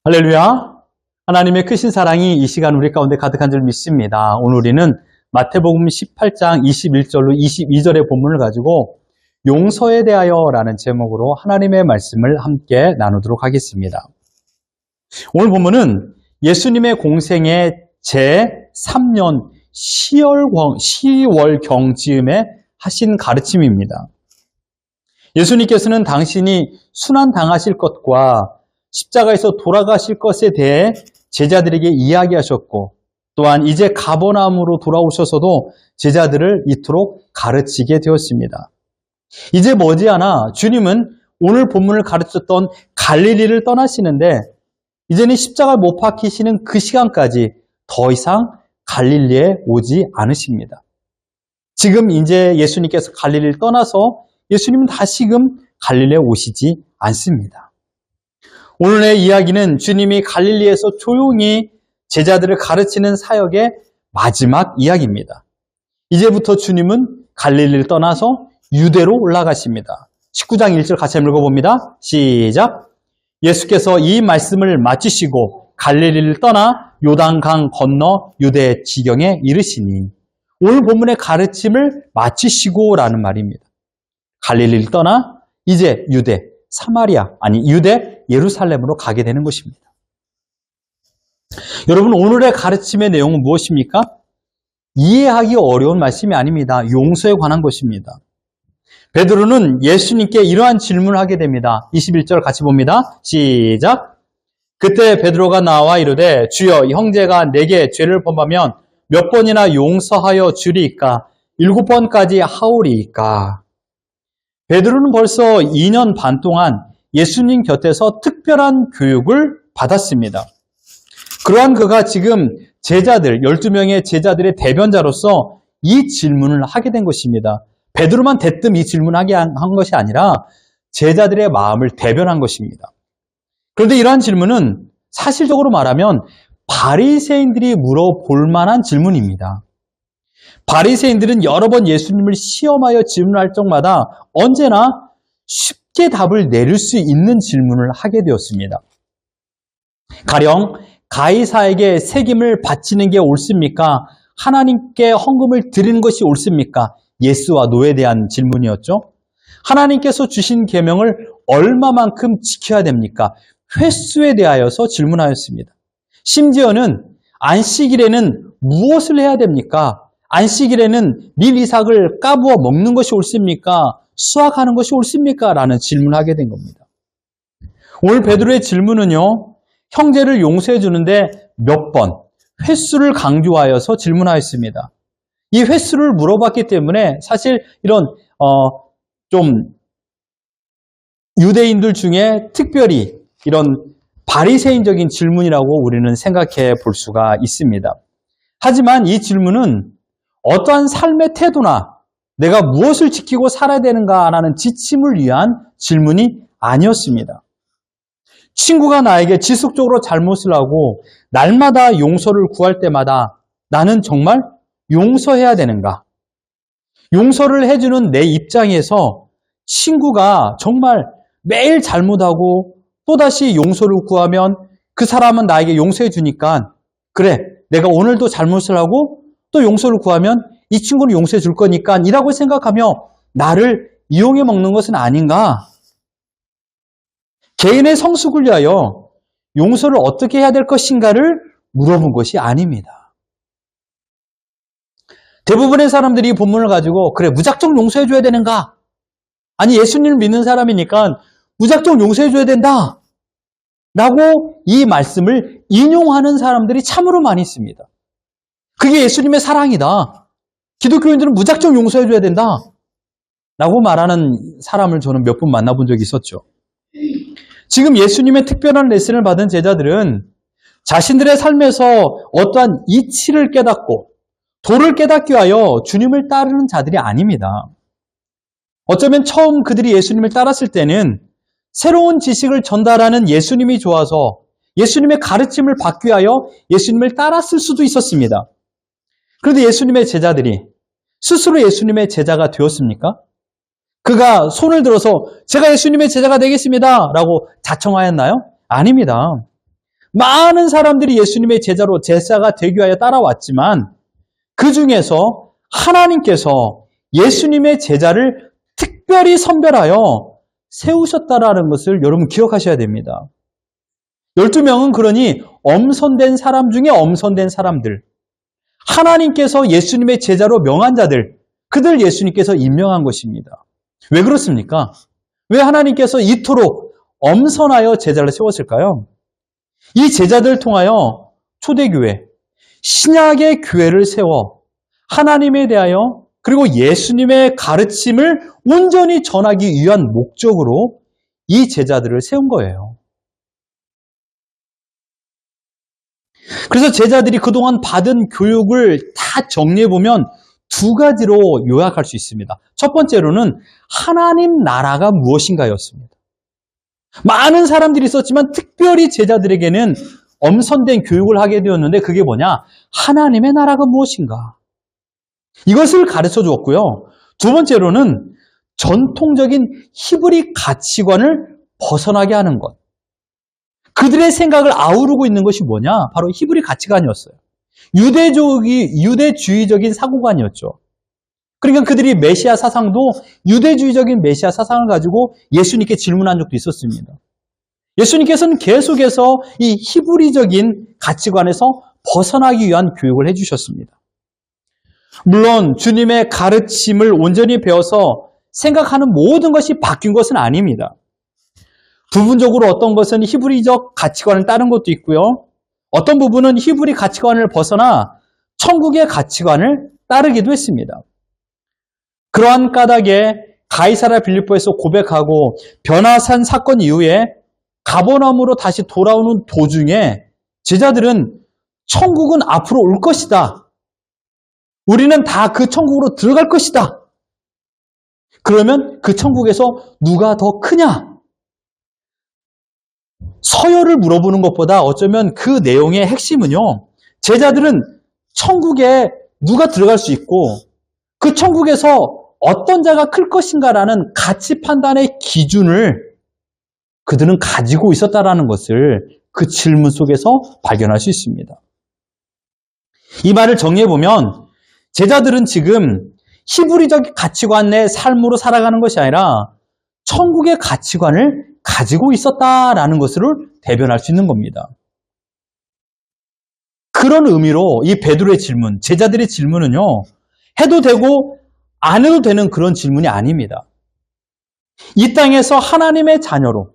할렐루야! 하나님의 크신 사랑이 이 시간 우리 가운데 가득한 줄 믿습니다. 오늘 우리는 마태복음 18장 21절로 22절의 본문을 가지고 용서에 대하여 라는 제목으로 하나님의 말씀을 함께 나누도록 하겠습니다. 오늘 본문은 예수님의 공생의 제3년 10월경 즈음에 하신 가르침입니다. 예수님께서는 당신이 순환당하실 것과 십자가에서 돌아가실 것에 대해 제자들에게 이야기하셨고, 또한 이제 가버나움으로 돌아오셔서도 제자들을 이토록 가르치게 되었습니다. 이제 머지않아 주님은 오늘 본문을 가르쳤던 갈릴리를 떠나시는데, 이제는 십자가를 못 박히시는 그 시간까지 더 이상 갈릴리에 오지 않으십니다. 지금 이제 예수님께서 갈릴리를 떠나서 예수님은 다시금 갈릴리에 오시지 않습니다. 오늘의 이야기는 주님이 갈릴리에서 조용히 제자들을 가르치는 사역의 마지막 이야기입니다. 이제부터 주님은 갈릴리를 떠나서 유대로 올라가십니다. 19장 1절 같이 한번 읽어봅니다. 시작! 예수께서 이 말씀을 마치시고 갈릴리를 떠나 요단강 건너 유대 지경에 이르시니, 오늘 본문의 가르침을 마치시고 라는 말입니다. 갈릴리를 떠나 이제 유대, 유대 예루살렘으로 가게 되는 것입니다. 여러분, 오늘의 가르침의 내용은 무엇입니까? 이해하기 어려운 말씀이 아닙니다. 용서에 관한 것입니다. 베드로는 예수님께 이러한 질문을 하게 됩니다. 21절 같이 봅니다. 시작! 그때 베드로가 나와 이르되, 주여, 형제가 내게 죄를 범하면 몇 번이나 용서하여 주리이까? 7번까지 하오리이까? 베드로는 벌써 2년 반 동안 예수님 곁에서 특별한 교육을 받았습니다. 그러한 그가 지금 제자들, 12명의 제자들의 대변자로서 이 질문을 하게 된 것입니다. 베드로만 대뜸 이 질문을 하게 한 것이 아니라 제자들의 마음을 대변한 것입니다. 그런데 이러한 질문은 사실적으로 말하면 바리새인들이 물어볼 만한 질문입니다. 바리새인들은 여러 번 예수님을 시험하여 질문할 적마다 언제나 쉽게 답을 내릴 수 있는 질문을 하게 되었습니다. 가령 가이사에게 세금을 바치는 게 옳습니까? 하나님께 헌금을 드리는 것이 옳습니까? 예스와 노에 대한 질문이었죠. 하나님께서 주신 계명을 얼마만큼 지켜야 됩니까? 횟수에 대하여서 질문하였습니다. 심지어는 안식일에는 무엇을 해야 됩니까? 안식일에는 밀 이삭을 까부어 먹는 것이 옳습니까? 수확하는 것이 옳습니까? 라는 질문을 하게 된 겁니다. 오늘 베드로의 질문은요, 형제를 용서해 주는데 몇 번, 횟수를 강조하여서 질문하였습니다. 이 횟수를 물어봤기 때문에 사실 이런 좀 유대인들 중에 특별히 이런 바리새인적인 질문이라고 우리는 생각해 볼 수가 있습니다. 하지만 이 질문은 어떠한 삶의 태도나 내가 무엇을 지키고 살아야 되는가라는 지침을 위한 질문이 아니었습니다. 친구가 나에게 지속적으로 잘못을 하고 날마다 용서를 구할 때마다 나는 정말 용서해야 되는가? 용서를 해주는 내 입장에서 친구가 정말 매일 잘못하고 또다시 용서를 구하면 그 사람은 나에게 용서해 주니까, 그래, 내가 오늘도 잘못을 하고 또 용서를 구하면 이 친구는 용서해 줄 거니까 이라고 생각하며 나를 이용해 먹는 것은 아닌가? 개인의 성숙을 위하여 용서를 어떻게 해야 될 것인가를 물어본 것이 아닙니다. 대부분의 사람들이 이 본문을 가지고, 그래, 무작정 용서해 줘야 되는가? 아니, 예수님을 믿는 사람이니까 무작정 용서해 줘야 된다 라고 이 말씀을 인용하는 사람들이 참으로 많이 있습니다. 그게 예수님의 사랑이다. 기독교인들은 무작정 용서해 줘야 된다 라고 말하는 사람을 저는 몇 분 만나본 적이 있었죠. 지금 예수님의 특별한 레슨을 받은 제자들은 자신들의 삶에서 어떠한 이치를 깨닫고 도를 깨닫기 위하여 주님을 따르는 자들이 아닙니다. 어쩌면 처음 그들이 예수님을 따랐을 때는 새로운 지식을 전달하는 예수님이 좋아서 예수님의 가르침을 받기 위하여 예수님을 따랐을 수도 있었습니다. 그런데 예수님의 제자들이 스스로 예수님의 제자가 되었습니까? 그가 손을 들어서 제가 예수님의 제자가 되겠습니다 라고 자청하였나요? 아닙니다. 많은 사람들이 예수님의 제자가 되기 위하여 따라왔지만 그 중에서 하나님께서 예수님의 제자를 특별히 선별하여 세우셨다라는 것을 여러분 기억하셔야 됩니다. 12명은 그러니 엄선된 사람 중에 엄선된 사람들, 하나님께서 예수님의 제자로 명한 자들, 그들 예수님께서 임명한 것입니다. 왜 그렇습니까? 왜 하나님께서 이토록 엄선하여 제자를 세웠을까요? 이 제자들을 통하여 초대교회, 신약의 교회를 세워 하나님에 대하여 그리고 예수님의 가르침을 온전히 전하기 위한 목적으로 이 제자들을 세운 거예요. 그래서 제자들이 그동안 받은 교육을 다 정리해보면 두 가지로 요약할 수 있습니다. 첫 번째로는 하나님 나라가 무엇인가였습니다. 많은 사람들이 있었지만 특별히 제자들에게는 엄선된 교육을 하게 되었는데 그게 뭐냐? 하나님의 나라가 무엇인가? 이것을 가르쳐 주었고요. 두 번째로는 전통적인 히브리 가치관을 벗어나게 하는 것. 그들의 생각을 아우르고 있는 것이 뭐냐? 바로 히브리 가치관이었어요. 유대주의적인 사고관이었죠. 그러니까 그들이 메시아 사상도 유대주의적인 메시아 사상을 가지고 예수님께 질문한 적도 있었습니다. 예수님께서는 계속해서 이 히브리적인 가치관에서 벗어나기 위한 교육을 해주셨습니다. 물론 주님의 가르침을 온전히 배워서 생각하는 모든 것이 바뀐 것은 아닙니다. 부분적으로 어떤 것은 히브리적 가치관을 따른 것도 있고요. 어떤 부분은 히브리 가치관을 벗어나 천국의 가치관을 따르기도 했습니다. 그러한 까닭에 가이사랴 빌립보에서 고백하고 변화산 사건 이후에 가버나움으로 다시 돌아오는 도중에 제자들은 천국은 앞으로 올 것이다. 우리는 다 그 천국으로 들어갈 것이다. 그러면 그 천국에서 누가 더 크냐? 서열을 물어보는 것보다 어쩌면 그 내용의 핵심은요. 제자들은 천국에 누가 들어갈 수 있고 그 천국에서 어떤 자가 클 것인가라는 가치 판단의 기준을 그들은 가지고 있었다라는 것을 그 질문 속에서 발견할 수 있습니다. 이 말을 정리해보면 제자들은 지금 히브리적 가치관의 삶으로 살아가는 것이 아니라 천국의 가치관을 가지고 있었다라는 것을 대변할 수 있는 겁니다. 그런 의미로 이 베드로의 질문, 제자들의 질문은요, 해도 되고 안 해도 되는 그런 질문이 아닙니다. 이 땅에서 하나님의 자녀로,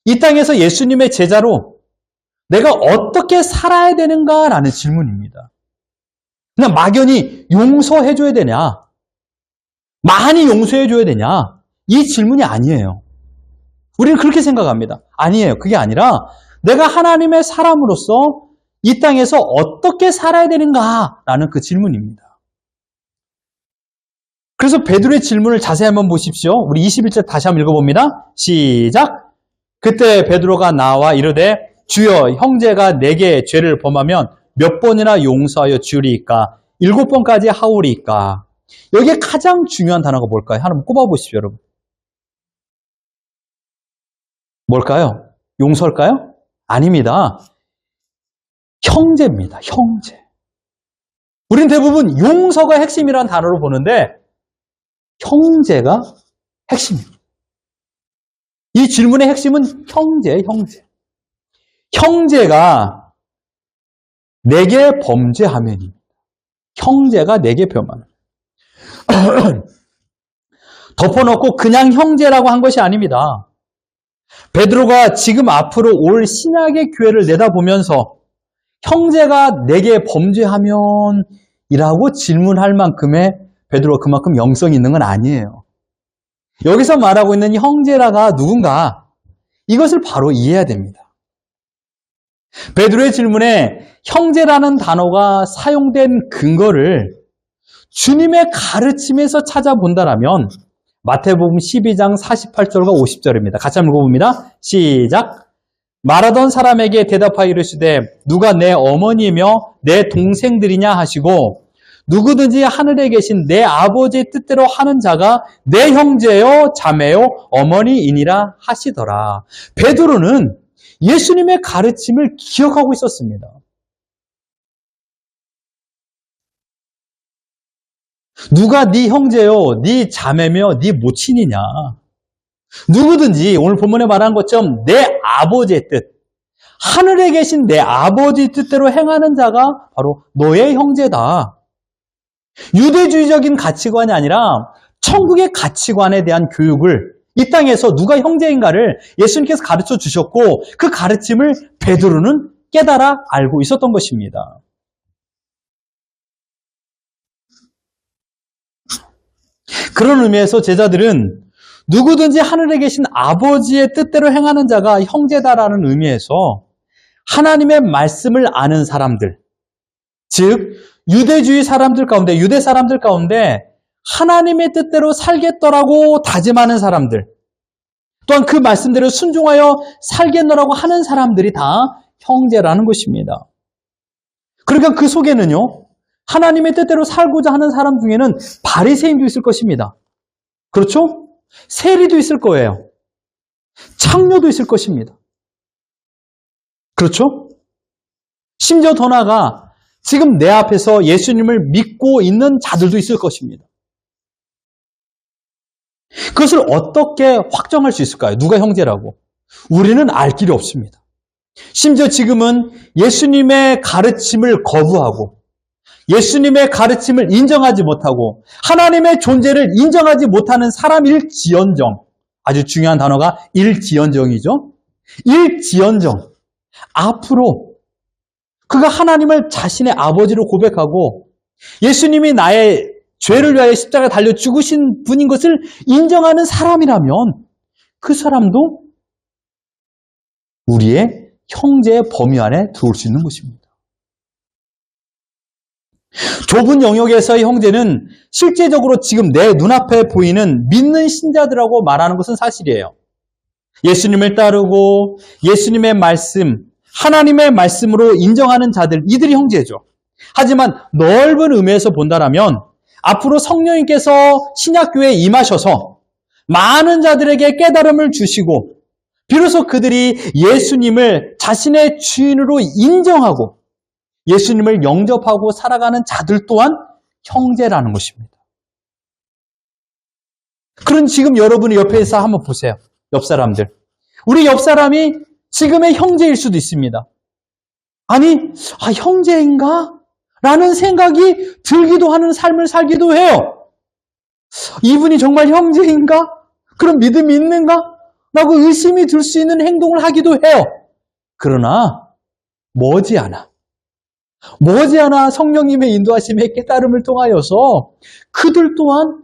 이 땅에서 예수님의 제자로 내가 어떻게 살아야 되는가라는 질문입니다. 그냥 막연히 용서해줘야 되냐? 많이 용서해줘야 되냐? 이 질문이 아니에요. 우리는 그렇게 생각합니다. 아니에요. 그게 아니라 내가 하나님의 사람으로서 이 땅에서 어떻게 살아야 되는가라는 그 질문입니다. 그래서 베드로의 질문을 자세히 한번 보십시오. 우리 21절 다시 한번 읽어봅니다. 시작! 그때 베드로가 나와 이르되 주여 형제가 내게 죄를 범하면 몇 번이나 용서하여 주리이까? 7번까지 하오리이까? 여기에 가장 중요한 단어가 뭘까요? 하나 꼽아보십시오, 여러분. 뭘까요? 용서일까요? 아닙니다. 형제입니다. 형제. 우린 대부분 용서가 핵심이라는 단어로 보는데 형제가 핵심입니다. 이 질문의 핵심은 형제예요, 형제. 형제가 내게 범죄하면입니다. 형제가 내게 범하면. 덮어놓고 그냥 형제라고 한 것이 아닙니다. 베드로가 지금 앞으로 올 신약의 교회를 내다보면서 형제가 내게 범죄하면 이라고 질문할 만큼의 베드로가 그만큼 영성이 있는 건 아니에요. 여기서 말하고 있는 형제라가 누군가 이것을 바로 이해해야 됩니다. 베드로의 질문에 형제라는 단어가 사용된 근거를 주님의 가르침에서 찾아본다라면 마태복음 12장 48절과 50절입니다. 같이 한번 읽어봅니다. 시작! 말하던 사람에게 대답하여 이르시되 누가 내 어머니며 내 동생들이냐 하시고 누구든지 하늘에 계신 내 아버지의 뜻대로 하는 자가 내 형제요 자매요 어머니이니라 하시더라. 베드로는 예수님의 가르침을 기억하고 있었습니다. 누가 네 형제요, 네 자매며 네 모친이냐? 누구든지 오늘 본문에 말한 것처럼 내 아버지의 뜻, 하늘에 계신 내 아버지의 뜻대로 행하는 자가 바로 너의 형제다. 유대주의적인 가치관이 아니라 천국의 가치관에 대한 교육을 이 땅에서 누가 형제인가를 예수님께서 가르쳐 주셨고 그 가르침을 베드로는 깨달아 알고 있었던 것입니다. 그런 의미에서 제자들은 누구든지 하늘에 계신 아버지의 뜻대로 행하는 자가 형제다라는 의미에서 하나님의 말씀을 아는 사람들, 즉 유대주의 사람들 가운데, 유대 사람들 가운데 하나님의 뜻대로 살겠더라고 다짐하는 사람들, 또한 그 말씀대로 순종하여 살겠노라고 하는 사람들이 다 형제라는 것입니다. 그러니까 그 속에는요, 하나님의 뜻대로 살고자 하는 사람 중에는 바리새인도 있을 것입니다. 그렇죠? 세리도 있을 거예요. 창녀도 있을 것입니다. 그렇죠? 심지어 더 나아가 지금 내 앞에서 예수님을 믿고 있는 자들도 있을 것입니다. 그것을 어떻게 확정할 수 있을까요? 누가 형제라고? 우리는 알 길이 없습니다. 심지어 지금은 예수님의 가르침을 거부하고 예수님의 가르침을 인정하지 못하고 하나님의 존재를 인정하지 못하는 사람일지언정, 아주 중요한 단어가 일지언정이죠. 일지언정, 앞으로 그가 하나님을 자신의 아버지로 고백하고 예수님이 나의 죄를 위하여 십자가에 달려 죽으신 분인 것을 인정하는 사람이라면 그 사람도 우리의 형제의 범위 안에 들어올 수 있는 것입니다. 좁은 영역에서의 형제는 실제적으로 지금 내 눈앞에 보이는 믿는 신자들하고 말하는 것은 사실이에요. 예수님을 따르고 예수님의 말씀, 하나님의 말씀으로 인정하는 자들, 이들이 형제죠. 하지만 넓은 의미에서 본다라면 앞으로 성령님께서 신약교회에 임하셔서 많은 자들에게 깨달음을 주시고 비로소 그들이 예수님을 자신의 주인으로 인정하고 예수님을 영접하고 살아가는 자들 또한 형제라는 것입니다. 그런 지금 여러분이 옆에서 한번 보세요. 옆 사람들. 우리 옆 사람이 지금의 형제일 수도 있습니다. 아니, 형제인가? 라는 생각이 들기도 하는 삶을 살기도 해요. 이분이 정말 형제인가? 그런 믿음이 있는가? 라고 의심이 들 수 있는 행동을 하기도 해요. 그러나 머지않아 성령님의 인도하심의 깨달음을 통하여서 그들 또한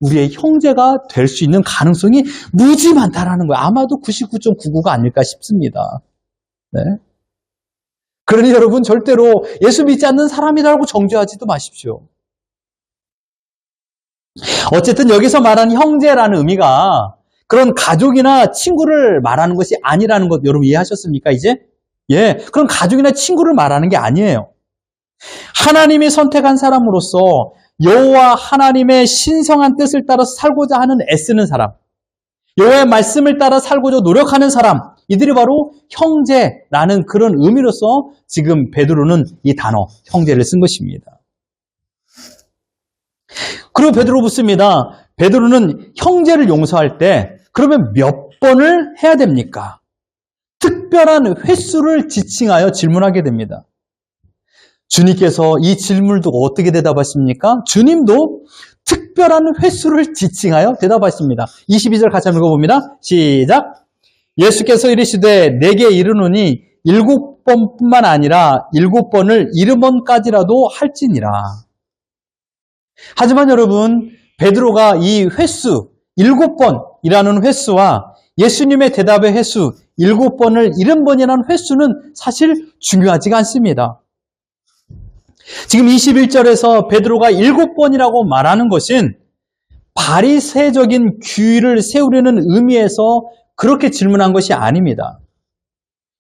우리의 형제가 될 수 있는 가능성이 무지 많다라는 거예요. 아마도 99.99가 아닐까 싶습니다. 네. 그러니 여러분 절대로 예수 믿지 않는 사람이라고 정죄하지도 마십시오. 어쨌든 여기서 말하는 형제라는 의미가 그런 가족이나 친구를 말하는 것이 아니라는 것 여러분 이해하셨습니까 이제? 예, 그런 가족이나 친구를 말하는 게 아니에요. 하나님이 선택한 사람으로서 여호와 하나님의 신성한 뜻을 따라서 살고자 하는 애쓰는 사람, 여호와의 말씀을 따라 살고자 노력하는 사람, 이들이 바로 형제라는 그런 의미로서 지금 베드로는 이 단어 형제를 쓴 것입니다. 그리고 베드로 묻습니다. 베드로는 형제를 용서할 때 그러면 몇 번을 해야 됩니까? 특별한 횟수를 지칭하여 질문하게 됩니다. 주님께서 이 질문도 어떻게 대답하십니까? 주님도 특별한 횟수를 지칭하여 대답하십니다. 22절 같이 한번 읽어봅니다. 시작! 예수께서 이르시되 내게 이르노니 7번뿐만 아니라 7번을 70번까지라도 할지니라. 하지만 여러분, 베드로가 이 횟수 7번이라는 횟수와 예수님의 대답의 횟수 7번을 70번이라는 횟수는 사실 중요하지가 않습니다. 지금 21절에서 베드로가 7번이라고 말하는 것은 바리새적인 규율을 세우려는 의미에서 그렇게 질문한 것이 아닙니다.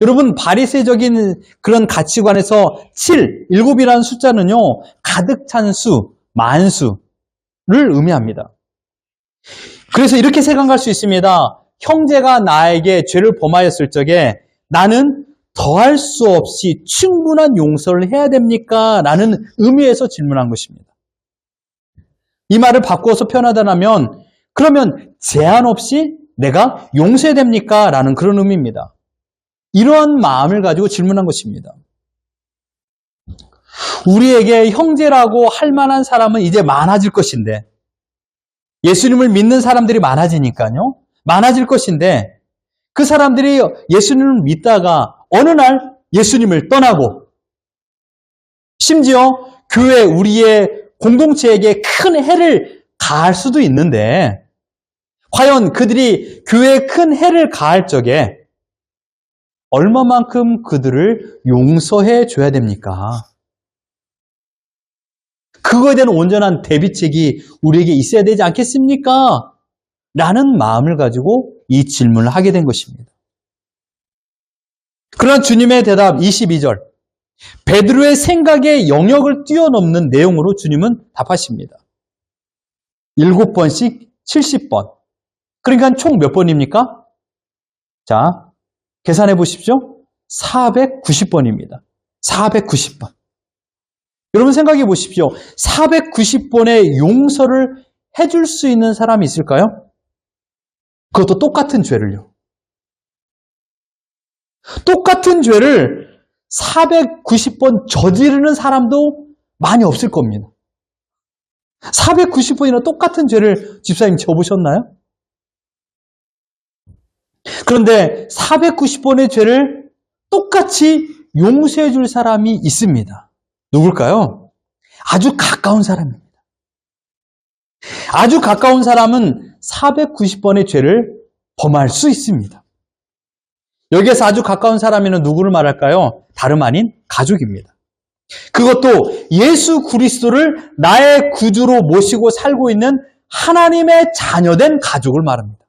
여러분, 바리새적인 그런 가치관에서 7이라는 숫자는요, 가득 찬 수, 만수를 의미합니다. 그래서 이렇게 생각할 수 있습니다. 형제가 나에게 죄를 범하였을 적에 나는 더할 수 없이 충분한 용서를 해야 됩니까? 라는 의미에서 질문한 것입니다. 이 말을 바꾸어서 표현하자면 그러면 제한 없이 내가 용서해야 됩니까? 라는 그런 의미입니다. 이러한 마음을 가지고 질문한 것입니다. 우리에게 형제라고 할 만한 사람은 이제 많아질 것인데 예수님을 믿는 사람들이 많아지니까요. 많아질 것인데 그 사람들이 예수님을 믿다가 어느 날 예수님을 떠나고 심지어 교회 우리의 공동체에게 큰 해를 가할 수도 있는데 과연 그들이 교회에 큰 해를 가할 적에 얼마만큼 그들을 용서해 줘야 됩니까? 그거에 대한 온전한 대비책이 우리에게 있어야 되지 않겠습니까? 라는 마음을 가지고 이 질문을 하게 된 것입니다. 그러나 주님의 대답 22절 베드로의 생각의 영역을 뛰어넘는 내용으로 주님은 답하십니다. 7번씩 70번. 그러니까 총 몇 번입니까? 자, 계산해 보십시오. 490번입니다. 490번. 여러분 생각해 보십시오. 490번의 용서를 해줄 수 있는 사람이 있을까요? 그것도 똑같은 죄를요. 똑같은 죄를 490번 저지르는 사람도 많이 없을 겁니다. 490번이나 똑같은 죄를 집사님 져보셨나요? 그런데 490번의 죄를 똑같이 용서해 줄 사람이 있습니다. 누굴까요? 아주 가까운 사람입니다. 아주 가까운 사람은 490번의 죄를 범할 수 있습니다. 여기에서 아주 가까운 사람이면 누구를 말할까요? 다름 아닌 가족입니다. 그것도 예수 그리스도를 나의 구주로 모시고 살고 있는 하나님의 자녀된 가족을 말합니다.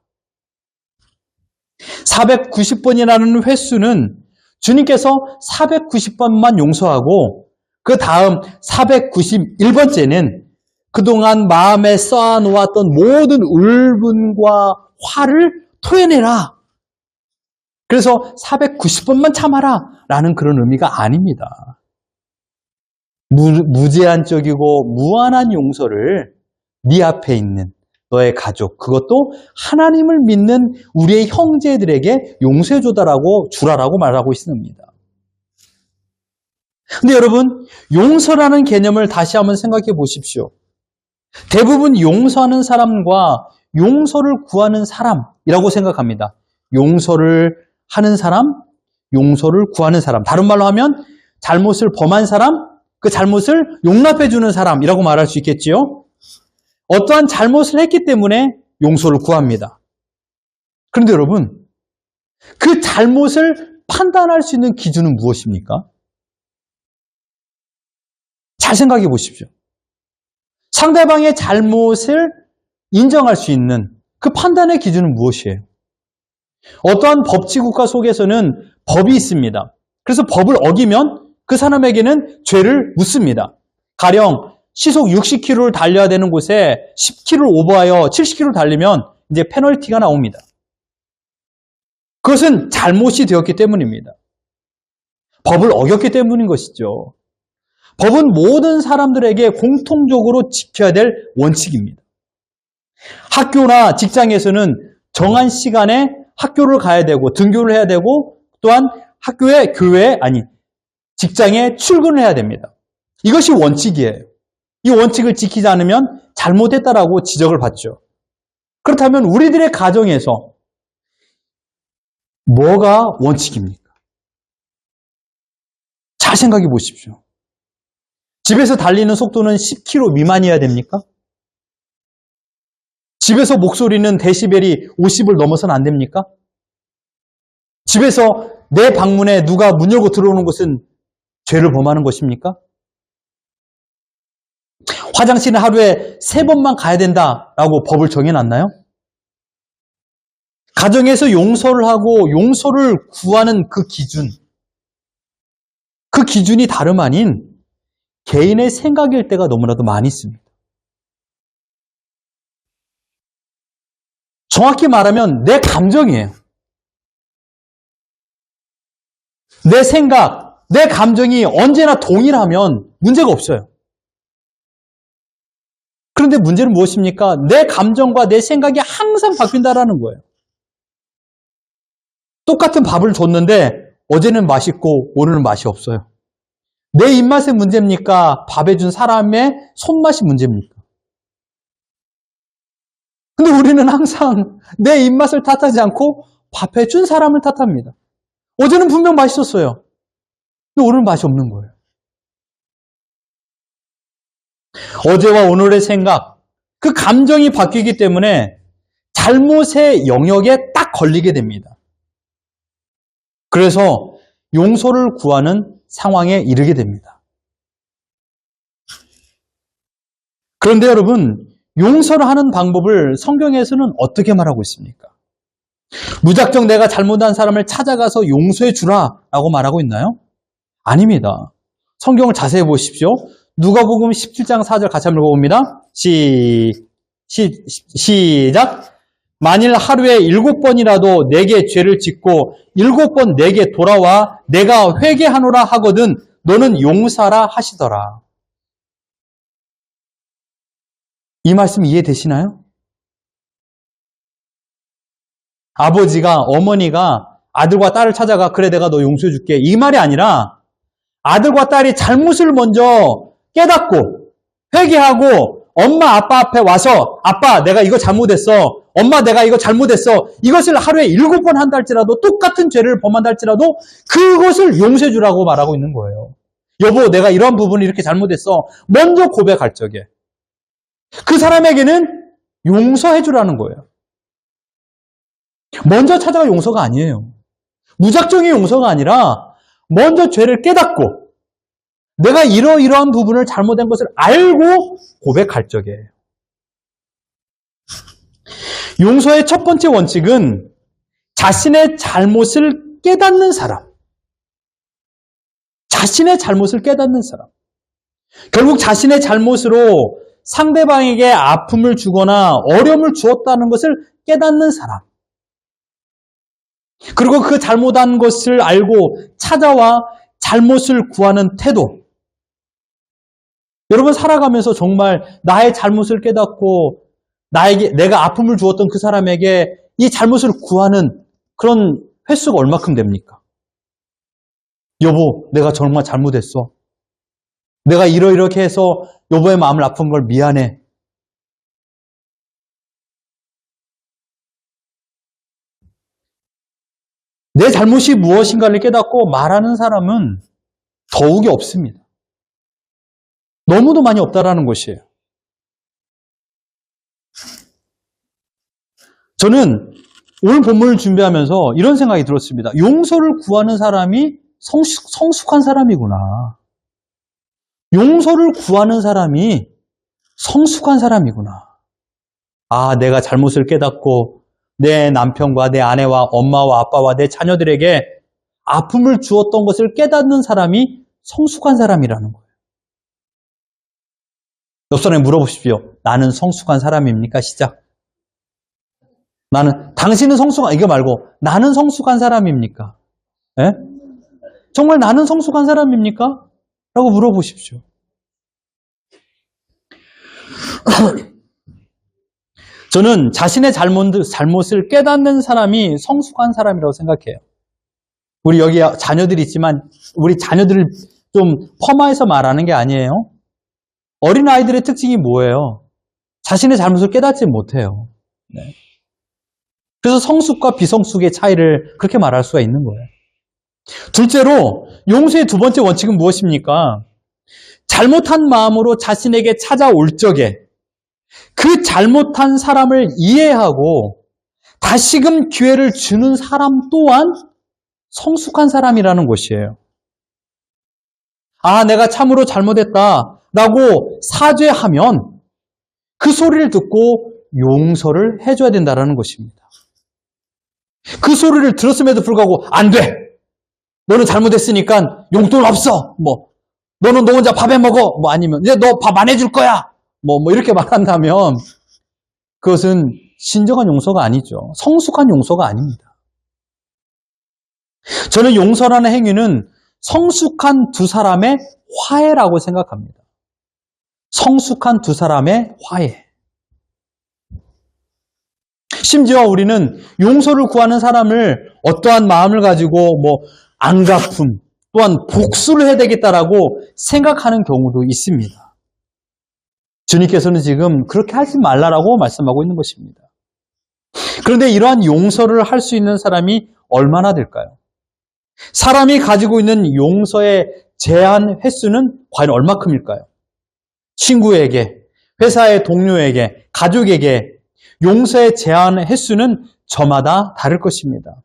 490번이라는 횟수는 주님께서 490번만 용서하고 그 다음 491번째는 그동안 마음에 쌓아놓았던 모든 울분과 화를 토해내라. 그래서 490번만 참아라 라는 그런 의미가 아닙니다. 무제한적이고 무한한 용서를 네 앞에 있는 너의 가족, 그것도 하나님을 믿는 우리의 형제들에게 용서해 주라라고 말하고 있습니다. 근데 여러분, 용서라는 개념을 다시 한번 생각해 보십시오. 대부분 용서하는 사람과 용서를 구하는 사람이라고 생각합니다. 용서를 하는 사람, 용서를 구하는 사람. 다른 말로 하면 잘못을 범한 사람, 그 잘못을 용납해 주는 사람이라고 말할 수 있겠지요. 어떠한 잘못을 했기 때문에 용서를 구합니다. 그런데 여러분, 그 잘못을 판단할 수 있는 기준은 무엇입니까? 잘 생각해 보십시오. 상대방의 잘못을 인정할 수 있는 그 판단의 기준은 무엇이에요? 어떠한 법치국가 속에서는 법이 있습니다. 그래서 법을 어기면 그 사람에게는 죄를 묻습니다. 가령 시속 60km를 달려야 되는 곳에 10km를 오버하여 70km를 달리면 이제 페널티가 나옵니다. 그것은 잘못이 되었기 때문입니다. 법을 어겼기 때문인 것이죠. 법은 모든 사람들에게 공통적으로 지켜야 될 원칙입니다. 학교나 직장에서는 정한 시간에 학교를 가야 되고 등교를 해야 되고 또한 학교에 직장에 출근을 해야 됩니다. 이것이 원칙이에요. 이 원칙을 지키지 않으면 잘못했다라고 지적을 받죠. 그렇다면 우리들의 가정에서 뭐가 원칙입니까? 잘 생각해 보십시오. 집에서 달리는 속도는 10km 미만이어야 됩니까? 집에서 목소리는 데시벨이 50을 넘어서는 안 됩니까? 집에서 내 방문에 누가 문 열고 들어오는 것은 죄를 범하는 것입니까? 화장실은 하루에 3번만 가야 된다라고 법을 정해놨나요? 가정에서 용서를 하고 용서를 구하는 그 기준이 다름 아닌 개인의 생각일 때가 너무나도 많이 있습니다. 정확히 말하면 내 감정이에요. 내 생각, 내 감정이 언제나 동일하면 문제가 없어요. 그런데 문제는 무엇입니까? 내 감정과 내 생각이 항상 바뀐다라는 거예요. 똑같은 밥을 줬는데 어제는 맛있고 오늘은 맛이 없어요. 내 입맛의 문제입니까? 밥에 준 사람의 손맛이 문제입니까? 근데 우리는 항상 내 입맛을 탓하지 않고 밥해 준 사람을 탓합니다. 어제는 분명 맛있었어요. 근데 오늘은 맛이 없는 거예요. 어제와 오늘의 생각, 그 감정이 바뀌기 때문에 잘못의 영역에 딱 걸리게 됩니다. 그래서 용서를 구하는 상황에 이르게 됩니다. 그런데 여러분, 용서를 하는 방법을 성경에서는 어떻게 말하고 있습니까? 무작정 내가 잘못한 사람을 찾아가서 용서해 주라 라고 말하고 있나요? 아닙니다. 성경을 자세히 보십시오. 누가복음 17장 4절 같이 한번 읽어봅니다. 시작. 만일 하루에 7번이라도 내게 죄를 짓고 7번 내게 돌아와 내가 회개하노라 하거든 너는 용서하라 하시더라. 이 말씀 이해되시나요? 아버지가, 어머니가 아들과 딸을 찾아가 그래 내가 너 용서해 줄게 이 말이 아니라 아들과 딸이 잘못을 먼저 깨닫고 회개하고 엄마 아빠 앞에 와서 아빠 내가 이거 잘못했어 엄마 내가 이거 잘못했어 이것을 하루에 7번 한다 할지라도 똑같은 죄를 범한다 할지라도 그것을 용서해 주라고 말하고 있는 거예요. 여보 내가 이런 부분을 이렇게 잘못했어 먼저 고백할 적에 그 사람에게는 용서해 주라는 거예요. 먼저 찾아가 용서가 아니에요. 무작정의 용서가 아니라 먼저 죄를 깨닫고 내가 이러이러한 부분을 잘못한 것을 알고 고백할 적이에요. 용서의 첫 번째 원칙은 자신의 잘못을 깨닫는 사람. 자신의 잘못을 깨닫는 사람. 결국 자신의 잘못으로 상대방에게 아픔을 주거나 어려움을 주었다는 것을 깨닫는 사람. 그리고 그 잘못한 것을 알고 찾아와 잘못을 구하는 태도. 여러분 살아가면서 정말 나의 잘못을 깨닫고 내가 아픔을 주었던 그 사람에게 이 잘못을 구하는 그런 횟수가 얼마큼 됩니까? 여보, 내가 정말 잘못했어. 내가 이렇게 해서 여보의 마음을 아픈 걸 미안해. 내 잘못이 무엇인가를 깨닫고 말하는 사람은 더욱이 없습니다. 너무도 많이 없다라는 것이에요. 저는 오늘 본문을 준비하면서 이런 생각이 들었습니다. 용서를 구하는 사람이 성숙한 사람이구나. 용서를 구하는 사람이 성숙한 사람이구나. 아, 내가 잘못을 깨닫고 내 남편과 내 아내와 엄마와 아빠와 내 자녀들에게 아픔을 주었던 것을 깨닫는 사람이 성숙한 사람이라는 거예요. 옆 사람에 물어보십시오. 나는 성숙한 사람입니까? 시작. 당신은 성숙한, 이거 말고, 나는 성숙한 사람입니까? 예? 정말 나는 성숙한 사람입니까? 라고 물어보십시오. 저는 자신의 잘못을 깨닫는 사람이 성숙한 사람이라고 생각해요. 우리 여기 자녀들이 있지만, 우리 자녀들을 좀 폄하해서 말하는 게 아니에요. 어린아이들의 특징이 뭐예요? 자신의 잘못을 깨닫지 못해요. 네. 그래서 성숙과 비성숙의 차이를 그렇게 말할 수가 있는 거예요. 둘째로 용서의 두 번째 원칙은 무엇입니까? 잘못한 마음으로 자신에게 찾아올 적에 그 잘못한 사람을 이해하고 다시금 기회를 주는 사람 또한 성숙한 사람이라는 것이에요. 아, 내가 참으로 잘못했다 라고 사죄하면 그 소리를 듣고 용서를 해줘야 된다는 것입니다. 그 소리를 들었음에도 불구하고 안 돼! 너는 잘못했으니까 용돈 없어! 너는 너 혼자 밥 해 먹어! 아니면 이제 너 밥 안 해줄 거야! 이렇게 말한다면 그것은 진정한 용서가 아니죠. 성숙한 용서가 아닙니다. 저는 용서라는 행위는 성숙한 두 사람의 화해라고 생각합니다. 성숙한 두 사람의 화해. 심지어 우리는 용서를 구하는 사람을 어떠한 마음을 가지고 안갚음 또한 복수를 해야 되겠다라고 생각하는 경우도 있습니다. 주님께서는 지금 그렇게 하지 말라라고 말씀하고 있는 것입니다. 그런데 이러한 용서를 할 수 있는 사람이 얼마나 될까요? 사람이 가지고 있는 용서의 제한 횟수는 과연 얼마큼일까요? 친구에게, 회사의 동료에게, 가족에게 용서의 제한 횟수는 저마다 다를 것입니다.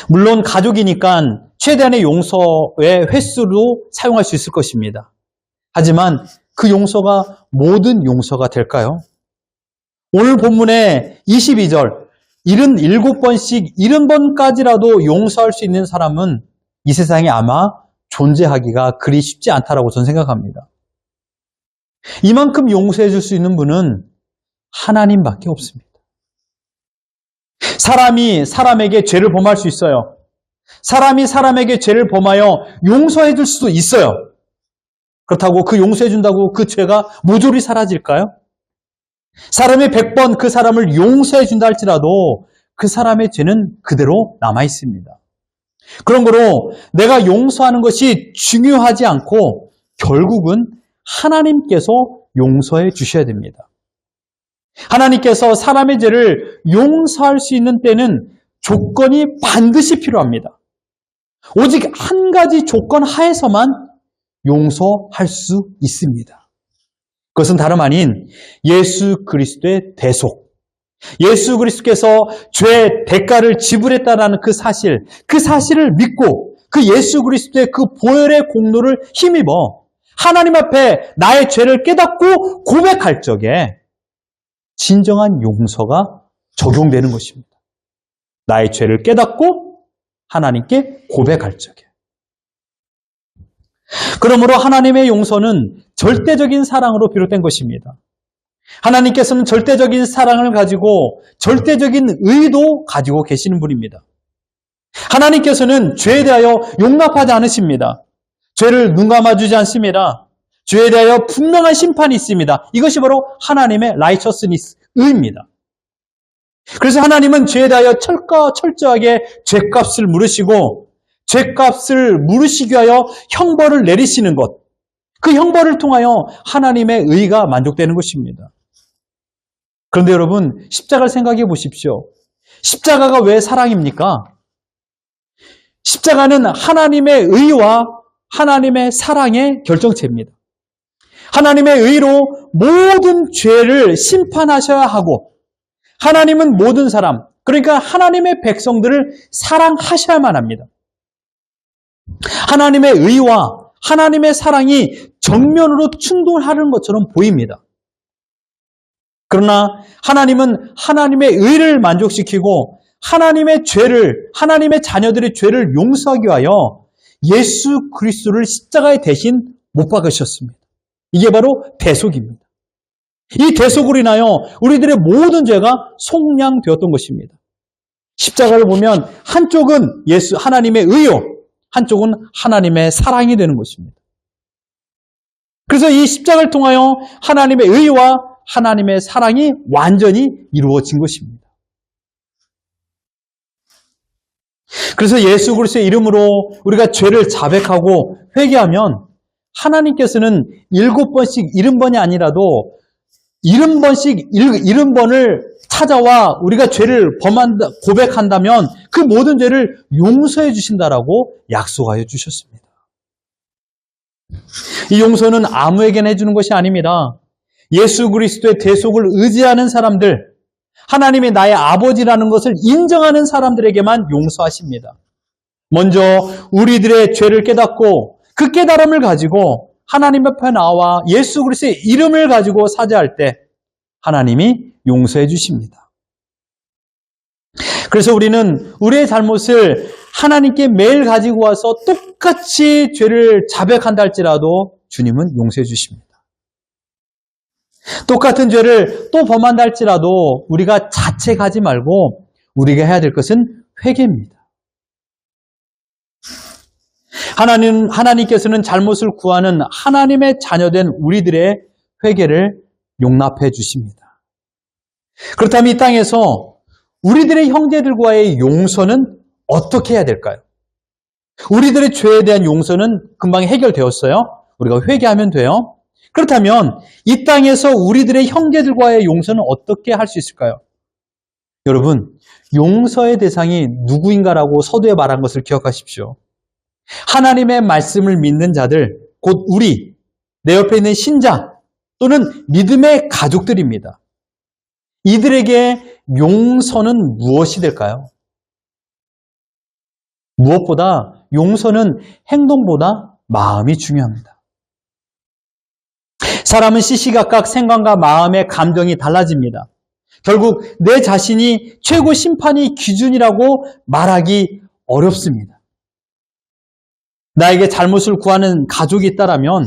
물론 가족이니까 최대한의 용서의 횟수로 사용할 수 있을 것입니다. 하지만 그 용서가 모든 용서가 될까요? 오늘 본문의 22절 77번씩 70번까지라도 용서할 수 있는 사람은 이 세상에 아마 존재하기가 그리 쉽지 않다라고 저는 생각합니다. 이만큼 용서해 줄 수 있는 분은 하나님밖에 없습니다. 사람이 사람에게 죄를 범할 수 있어요. 사람이 사람에게 죄를 범하여 용서해 줄 수도 있어요. 그렇다고 그 용서해 준다고 그 죄가 모조리 사라질까요? 사람이 100번 그 사람을 용서해 준다 할지라도 그 사람의 죄는 그대로 남아 있습니다. 그런 거로 내가 용서하는 것이 중요하지 않고 결국은 하나님께서 용서해 주셔야 됩니다. 하나님께서 사람의 죄를 용서할 수 있는 때는 조건이 반드시 필요합니다. 오직 한 가지 조건 하에서만 용서할 수 있습니다. 그것은 다름 아닌 예수 그리스도의 대속. 예수 그리스도께서 죄의 대가를 지불했다는 그 사실을 믿고 그 예수 그리스도의 그 보혈의 공로를 힘입어 하나님 앞에 나의 죄를 깨닫고 고백할 적에 진정한 용서가 적용되는 것입니다. 나의 죄를 깨닫고 하나님께 고백할 적에. 그러므로 하나님의 용서는 절대적인 사랑으로 비롯된 것입니다. 하나님께서는 절대적인 사랑을 가지고 절대적인 의도 가지고 계시는 분입니다. 하나님께서는 죄에 대하여 용납하지 않으십니다. 죄를 눈감아주지 않습니다. 죄에 대하여 분명한 심판이 있습니다. 이것이 바로 하나님의 라이처스니스, 의입니다. 그래서 하나님은 죄에 대하여 철저하게 죄값을 물으시고 죄값을 물으시기 위하여 형벌을 내리시는 것, 그 형벌을 통하여 하나님의 의가 만족되는 것입니다. 그런데 여러분, 십자가를 생각해 보십시오. 십자가가 왜 사랑입니까? 십자가는 하나님의 의와 하나님의 사랑의 결정체입니다. 하나님의 의로 모든 죄를 심판하셔야 하고 하나님은 모든 사람, 그러니까 하나님의 백성들을 사랑하셔야만 합니다. 하나님의 의와 하나님의 사랑이 정면으로 충돌하는 것처럼 보입니다. 그러나 하나님은 하나님의 의를 만족시키고 하나님의 죄를, 하나님의 자녀들의 죄를 용서하기 위하여 예수 그리스도를 십자가에 대신 못 박으셨습니다. 이게 바로 대속입니다. 이 대속으로 인하여 우리들의 모든 죄가 속량되었던 것입니다. 십자가를 보면 한쪽은 하나님의 의요, 한쪽은 하나님의 사랑이 되는 것입니다. 그래서 이 십자가를 통하여 하나님의 의와 하나님의 사랑이 완전히 이루어진 것입니다. 그래서 예수 그리스도의 이름으로 우리가 죄를 자백하고 회개하면 하나님께서는 7번씩 70번이 아니라도 70번씩 70번을 찾아와 우리가 죄를 고백한다면 그 모든 죄를 용서해 주신다라고 약속하여 주셨습니다. 이 용서는 아무에게나 해주는 것이 아닙니다. 예수 그리스도의 대속을 의지하는 사람들, 하나님이 나의 아버지라는 것을 인정하는 사람들에게만 용서하십니다. 먼저 우리들의 죄를 깨닫고 그 깨달음을 가지고 하나님 앞에 나와 예수 그리스도의 이름을 가지고 사죄할 때 하나님이 용서해 주십니다. 그래서 우리는 우리의 잘못을 하나님께 매일 가지고 와서 똑같이 죄를 자백한다 할지라도 주님은 용서해 주십니다. 똑같은 죄를 또 범한다 할지라도 우리가 자책하지 말고 우리가 해야 될 것은 회개입니다. 하나님께서는 잘못을 구하는 하나님의 자녀된 우리들의 회개를 용납해 주십니다. 그렇다면 이 땅에서 우리들의 형제들과의 용서는 어떻게 해야 될까요? 우리들의 죄에 대한 용서는 금방 해결되었어요. 우리가 회개하면 돼요. 그렇다면 이 땅에서 우리들의 형제들과의 용서는 어떻게 할 수 있을까요? 여러분, 용서의 대상이 누구인가라고 서두에 말한 것을 기억하십시오. 하나님의 말씀을 믿는 자들, 곧 우리, 내 옆에 있는 신자 또는 믿음의 가족들입니다. 이들에게 용서는 무엇이 될까요? 무엇보다 용서는 행동보다 마음이 중요합니다. 사람은 시시각각 생각과 마음의 감정이 달라집니다. 결국 내 자신이 최고 심판이 기준이라고 말하기 어렵습니다. 나에게 잘못을 구하는 가족이 있다라면,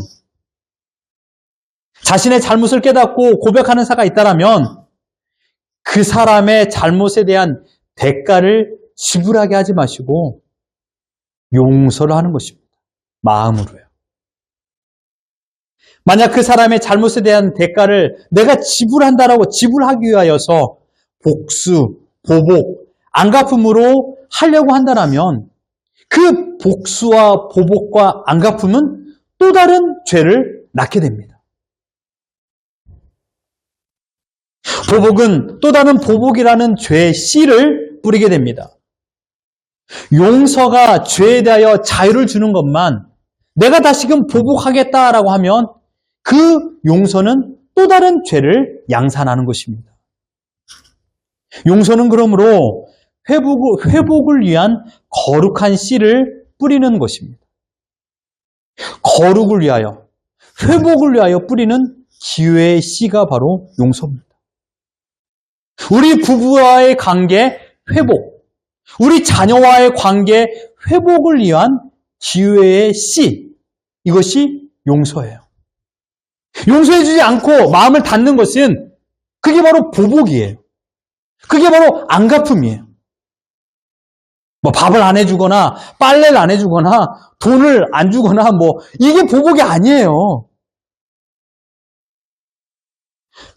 자신의 잘못을 깨닫고 고백하는 사가 있다라면 그 사람의 잘못에 대한 대가를 지불하게 하지 마시고 용서를 하는 것입니다. 마음으로요. 만약 그 사람의 잘못에 대한 대가를 내가 지불하기 위하여서 복수, 보복, 안갚음으로 하려고 한다면 그 복수와 보복과 안갚음은 또 다른 죄를 낳게 됩니다. 보복은 또 다른 보복이라는 죄의 씨를 뿌리게 됩니다. 용서가 죄에 대하여 자유를 주는 것만, 내가 다시금 보복하겠다라고 하면 그 용서는 또 다른 죄를 양산하는 것입니다. 용서는 그러므로 회복을 위한 거룩한 씨를 뿌리는 것입니다. 거룩을 위하여, 회복을 위하여 뿌리는 기회의 씨가 바로 용서입니다. 우리 부부와의 관계 회복, 우리 자녀와의 관계 회복을 위한 기회의 씨, 이것이 용서예요. 용서해주지 않고 마음을 닫는 것은 그게 바로 보복이에요. 그게 바로 안갚음이에요. 뭐 밥을 안 해주거나 빨래를 안 해주거나 돈을 안 주거나 이게 보복이 아니에요.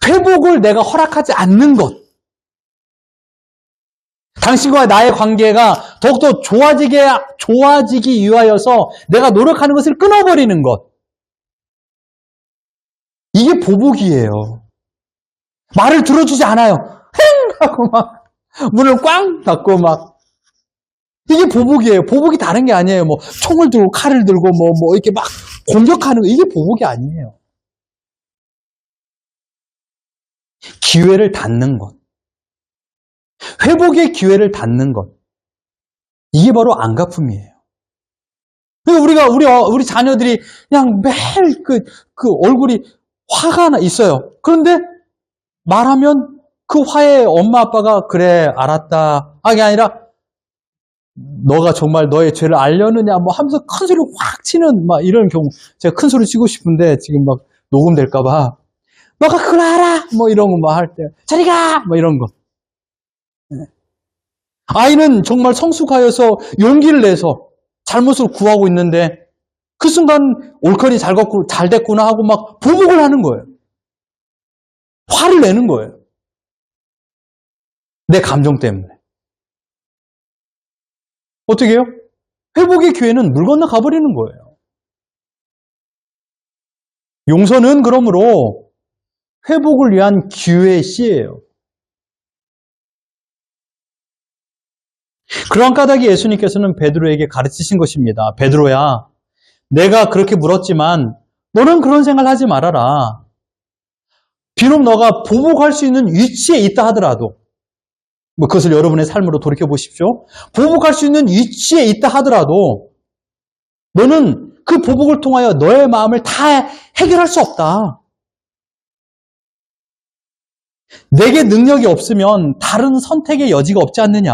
회복을 내가 허락하지 않는 것. 당신과 나의 관계가 더욱더 좋아지기 위하여서 내가 노력하는 것을 끊어버리는 것. 이게 보복이에요. 말을 들어주지 않아요. 행! 하고 문을 꽝 닫고 이게 보복이에요. 보복이 다른 게 아니에요. 총을 들고 칼을 들고 이렇게 공격하는 거. 이게 보복이 아니에요. 기회를 닫는 것. 회복의 기회를 닫는 것. 이게 바로 안갚음이에요. 우리 자녀들이 그냥 매일 그 얼굴이 화가 있어요. 그런데 말하면 그 화에 엄마 아빠가 그래 알았다 하게 아니라 너가 정말 너의 죄를 알려느냐 하면서 큰 소리 확 치는 이런 경우. 제가 큰 소리 치고 싶은데 지금 녹음될까 봐 너가 그걸 알아 이런 거 할 때 저리 가 이런 거. 아이는 정말 성숙하여서 용기를 내서 잘못을 구하고 있는데 그 순간 옳거니 잘 됐구나 하고 보복을 하는 거예요. 화를 내는 거예요. 내 감정 때문에. 어떻게 해요? 회복의 기회는 물 건너 가버리는 거예요. 용서는 그러므로 회복을 위한 기회의 씨예요. 그러한 까닭에 예수님께서는 베드로에게 가르치신 것입니다. 베드로야, 내가 그렇게 물었지만 너는 그런 생각을 하지 말아라. 비록 너가 보복할 수 있는 위치에 있다 하더라도, 그것을 여러분의 삶으로 돌이켜 보십시오. 보복할 수 있는 위치에 있다 하더라도 너는 그 보복을 통하여 너의 마음을 다 해결할 수 없다. 내게 능력이 없으면 다른 선택의 여지가 없지 않느냐.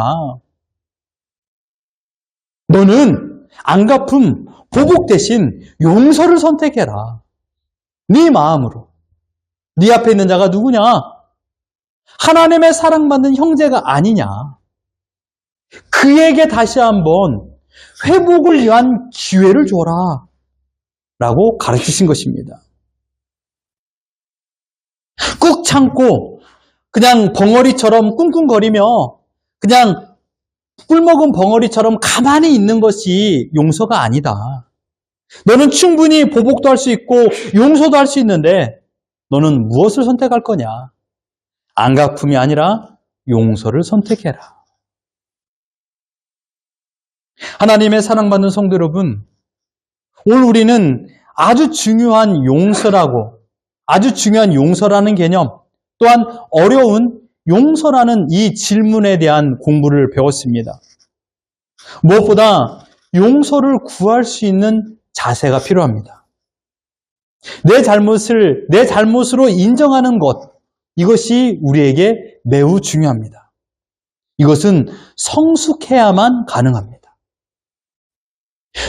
너는 안갚음, 보복 대신 용서를 선택해라. 네 마음으로. 네 앞에 있는 자가 누구냐? 하나님의 사랑받는 형제가 아니냐? 그에게 다시 한번 회복을 위한 기회를 줘라 라고 가르치신 것입니다. 꾹 참고 그냥 벙어리처럼 꿍꿍거리며 그냥 꿀먹은 벙어리처럼 가만히 있는 것이 용서가 아니다. 너는 충분히 보복도 할 수 있고 용서도 할 수 있는데 너는 무엇을 선택할 거냐? 안갚음이 아니라 용서를 선택해라. 하나님의 사랑받는 성도 여러분, 오늘 우리는 아주 중요한 용서라는 개념, 또한 어려운 용서라는 이 질문에 대한 공부를 배웠습니다. 무엇보다 용서를 구할 수 있는 자세가 필요합니다. 내 잘못으로 인정하는 것, 이것이 우리에게 매우 중요합니다. 이것은 성숙해야만 가능합니다.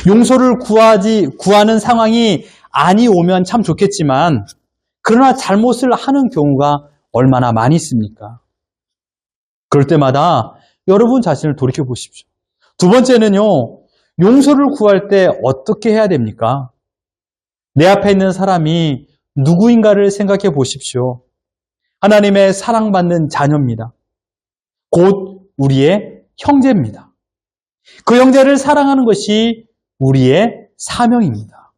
용서를 구하는 상황이 아니 오면 참 좋겠지만, 그러나 잘못을 하는 경우가 얼마나 많이 있습니까? 그럴 때마다 여러분 자신을 돌이켜 보십시오. 두 번째는요, 용서를 구할 때 어떻게 해야 됩니까? 내 앞에 있는 사람이 누구인가를 생각해 보십시오. 하나님의 사랑받는 자녀입니다. 곧 우리의 형제입니다. 그 형제를 사랑하는 것이 우리의 사명입니다.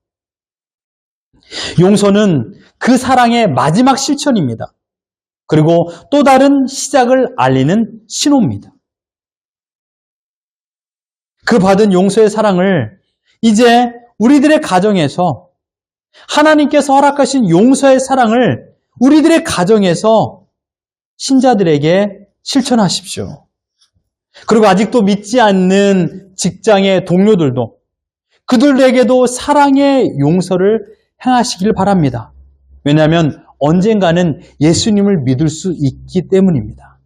용서는 그 사랑의 마지막 실천입니다. 그리고 또 다른 시작을 알리는 신호입니다. 그 받은 용서의 사랑을 이제 우리들의 가정에서, 하나님께서 허락하신 용서의 사랑을 우리들의 가정에서 신자들에게 실천하십시오. 그리고 아직도 믿지 않는 직장의 동료들도, 그들에게도 사랑의 용서를 행하시길 바랍니다. 왜냐하면 언젠가는 예수님을 믿을 수 있기 때문입니다.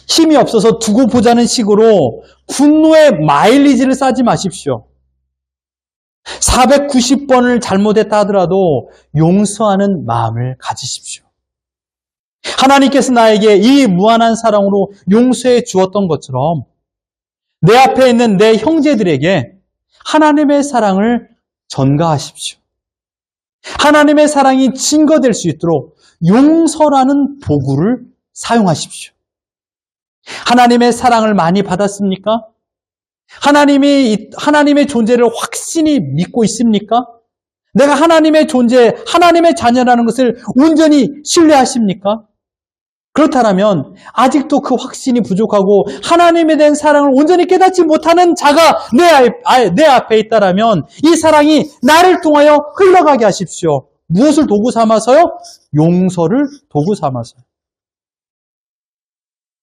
힘이 없어서 두고 보자는 식으로 분노의 마일리지를 쌓지 마십시오. 490번을 잘못했다 하더라도 용서하는 마음을 가지십시오. 하나님께서 나에게 이 무한한 사랑으로 용서해 주었던 것처럼 내 앞에 있는 내 형제들에게 하나님의 사랑을 전가하십시오. 하나님의 사랑이 증거될 수 있도록 용서라는 도구를 사용하십시오. 하나님의 사랑을 많이 받았습니까? 하나님의 존재를 확신히 믿고 있습니까? 내가 하나님의 존재, 하나님의 자녀라는 것을 온전히 신뢰하십니까? 그렇다면 아직도 그 확신이 부족하고 하나님에 대한 사랑을 온전히 깨닫지 못하는 자가 내 앞에 있다면 이 사랑이 나를 통하여 흘러가게 하십시오. 무엇을 도구 삼아서요? 용서를 도구 삼아서요.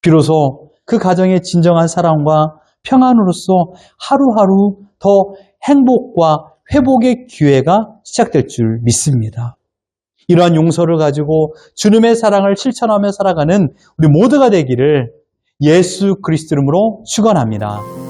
비로소 그 가정의 진정한 사랑과 평안으로서 하루하루 더 행복과 회복의 기회가 시작될 줄 믿습니다. 이러한 용서를 가지고 주님의 사랑을 실천하며 살아가는 우리 모두가 되기를 예수 그리스도 이름으로 축원합니다.